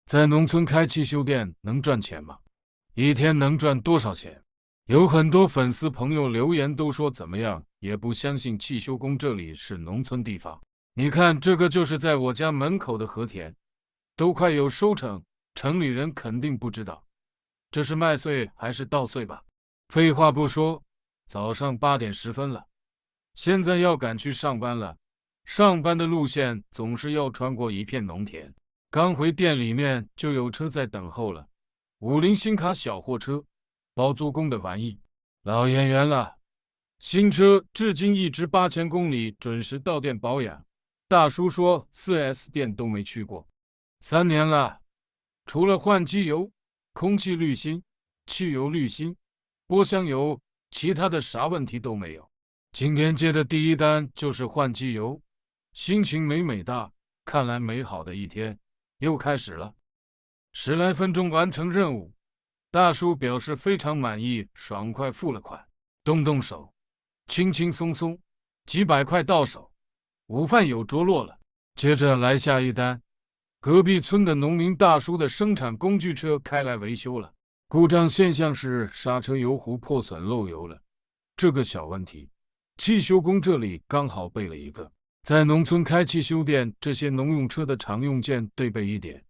在农村开汽修店能赚钱吗？一天能赚多少钱？有很多粉丝朋友留言都说怎么样，也不相信汽修工这里是农村地方。你看这个就是在我家门口的和田，都快有收成，城里人肯定不知道，这是麦穗还是稻穗吧？废话不说，早上8点10分了，现在要赶去上班了。上班的路线总是要穿过一片农田，刚回店里面就有车在等候了。50新卡小货车，包租公的玩意，老演员了。新车至今一直8000公里，准时到店保养。大叔说 4S 店都没去过，3年了，除了换机油、空气滤芯、汽油滤芯、波箱油，其他的啥问题都没有。今天接的第一单就是换机油，心情美美哒，看来美好的一天又开始了。10来分钟完成任务，大叔表示非常满意，爽快付了款，动动手，轻轻松松，几百块到手，午饭有着落了。接着来下一单，隔壁村的农民大叔的生产工具车开来维修了，故障现象是刹车油壶破损漏油了。这个小问题，汽修工这里刚好备了一个。在农村开汽修店，这些农用车的常用件对备一点，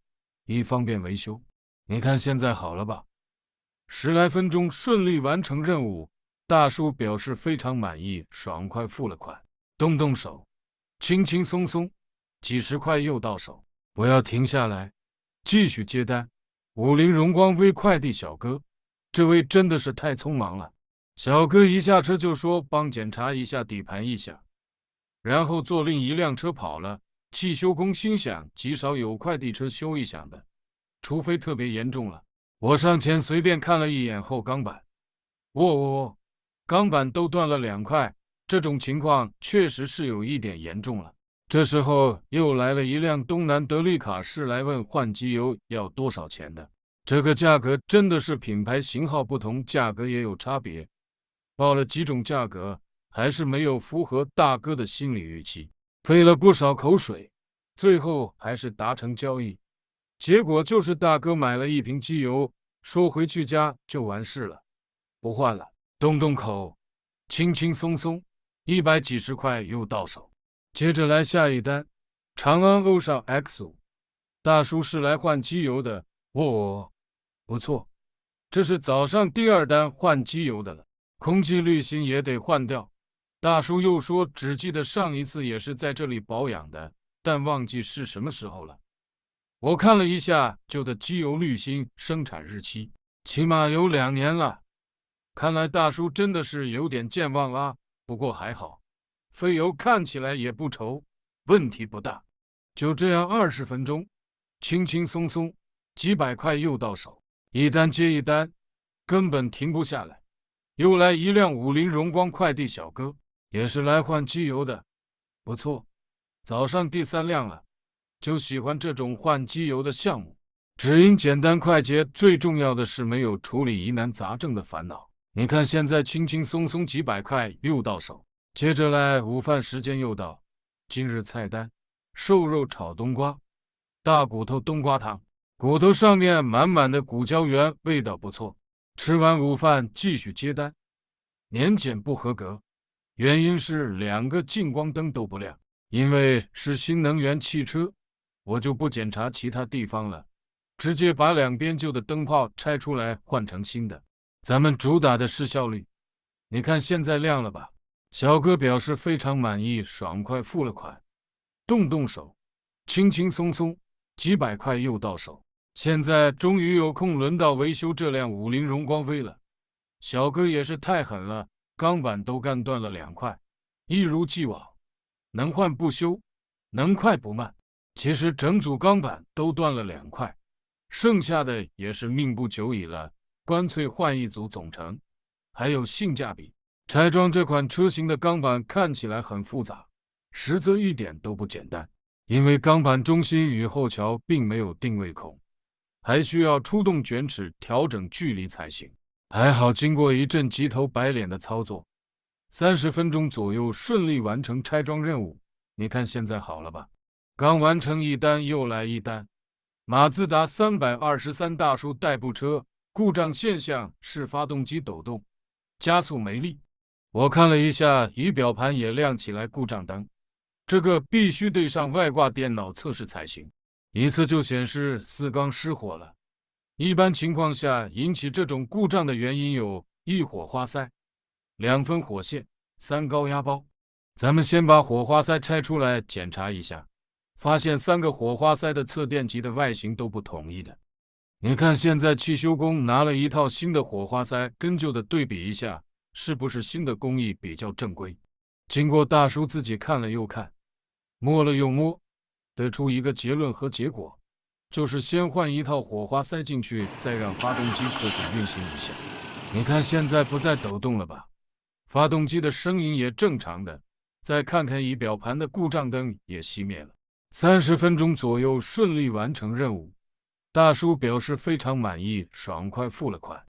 以方便维修。你看现在好了吧？10来分钟顺利完成任务，大叔表示非常满意，爽快付了款，动动手，轻轻松松，几十块又到手。不要停下来，继续接单。50荣光微快递小哥，这位真的是太匆忙了。小哥一下车就说帮检查一下底盘异响，然后坐另一辆车跑了。汽修工心想，极少有快递车修异响的，除非特别严重了。我上前随便看了一眼后钢板，钢板都断了2块，这种情况确实是有一点严重了。这时候又来了一辆东南德利卡，是来问换机油要多少钱的。这个价格真的是品牌型号不同，价格也有差别。报了几种价格，还是没有符合大哥的心理预期，费了不少口水，最后还是达成交易。结果就是大哥买了1瓶机油，说回去家就完事了，不换了。动动口，轻轻松松，100几十块又到手。接着来下一单，长安欧尚 X5，大叔是来换机油的。不错，这是早上第2单换机油的了，空气滤芯也得换掉。大叔又说只记得上一次也是在这里保养的，但忘记是什么时候了。我看了一下旧的机油滤芯生产日期，起码有2年了。看来大叔真的是有点健忘啊，不过还好，费油看起来也不愁，问题不大。就这样20分钟，轻轻松松，几百块又到手，一单接一单，根本停不下来。又来一辆50荣光快递小哥，也是来换机油的。不错，早上第3辆了，就喜欢这种换机油的项目，只因简单快捷，最重要的是没有处理疑难杂症的烦恼。你看现在轻轻松松几百块又到手。接着来午饭时间又到，今日菜单瘦肉炒冬瓜，大骨头冬瓜汤，骨头上面满满的骨胶原，味道不错。吃完午饭继续接单，年检不合格，原因是2个近光灯都不亮。因为是新能源汽车，我就不检查其他地方了，直接把2边旧的灯泡拆出来换成新的。咱们主打的是效率，你看现在亮了吧？小哥表示非常满意，爽快付了款，动动手，轻轻松松，几百块又到手。现在终于有空轮到维修这辆50荣光微了。小哥也是太狠了，钢板都干断了2块，一如既往，能换不修，能快不慢。其实整组钢板都断了2块，剩下的也是命不久矣了，干脆换一组总成，还有性价比。拆装这款车型的钢板看起来很复杂，实则一点都不简单，因为钢板中心与后桥并没有定位孔，还需要出动卷尺调整距离才行。还好经过一阵急头白脸的操作，30分钟左右顺利完成拆装任务。你看现在好了吧？刚完成一单又来一单，马自达323大叔代步车故障现象是发动机抖动，加速没力。我看了一下仪表盘也亮起来故障灯，这个必须对上外挂电脑测试才行。一次就显示4缸失火了。一般情况下，引起这种故障的原因有1火花塞、2分火线、3高压包。咱们先把火花塞拆出来检查一下，发现3个火花塞的侧电极的外形都不统一的。你看现在汽修工拿了一套新的火花塞跟旧的对比一下，是不是新的工艺比较正规？经过大叔自己看了又看，摸了又摸，得出一个结论和结果，就是先换一套火花塞进去，再让发动机测试运行一下。你看现在不再抖动了吧？发动机的声音也正常的，再看看仪表盘的故障灯也熄灭了。30分钟左右顺利完成任务，大叔表示非常满意，爽快付了款。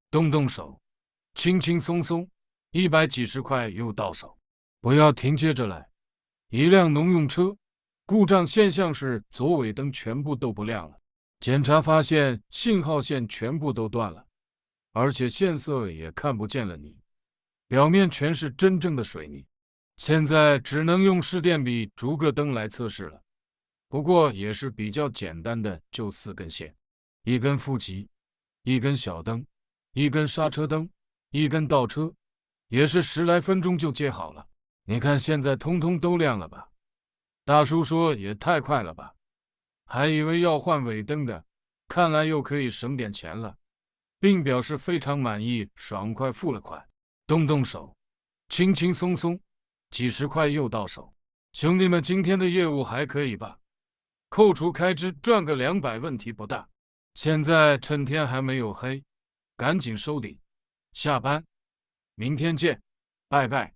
动动手，轻轻松松，100几十块又到手。不要停，接着来。一辆农用车，故障现象是左尾灯全部都不亮了，检查发现信号线全部都断了，而且线色也看不见了泥，表面全是真正的水泥。现在只能用试电笔逐个灯来测试了，不过也是比较简单的，就4根线，1根负极，1根小灯，1根刹车灯，1根倒车，也是10来分钟就接好了。你看现在通通都亮了吧？大叔说也太快了吧，还以为要换尾灯的，看来又可以省点钱了，并表示非常满意，爽快付了款。动动手，轻轻松松，几十块又到手。兄弟们，今天的业务还可以吧？扣除开支赚个200问题不大。现在趁天还没有黑，赶紧收底，下班，明天见，拜拜。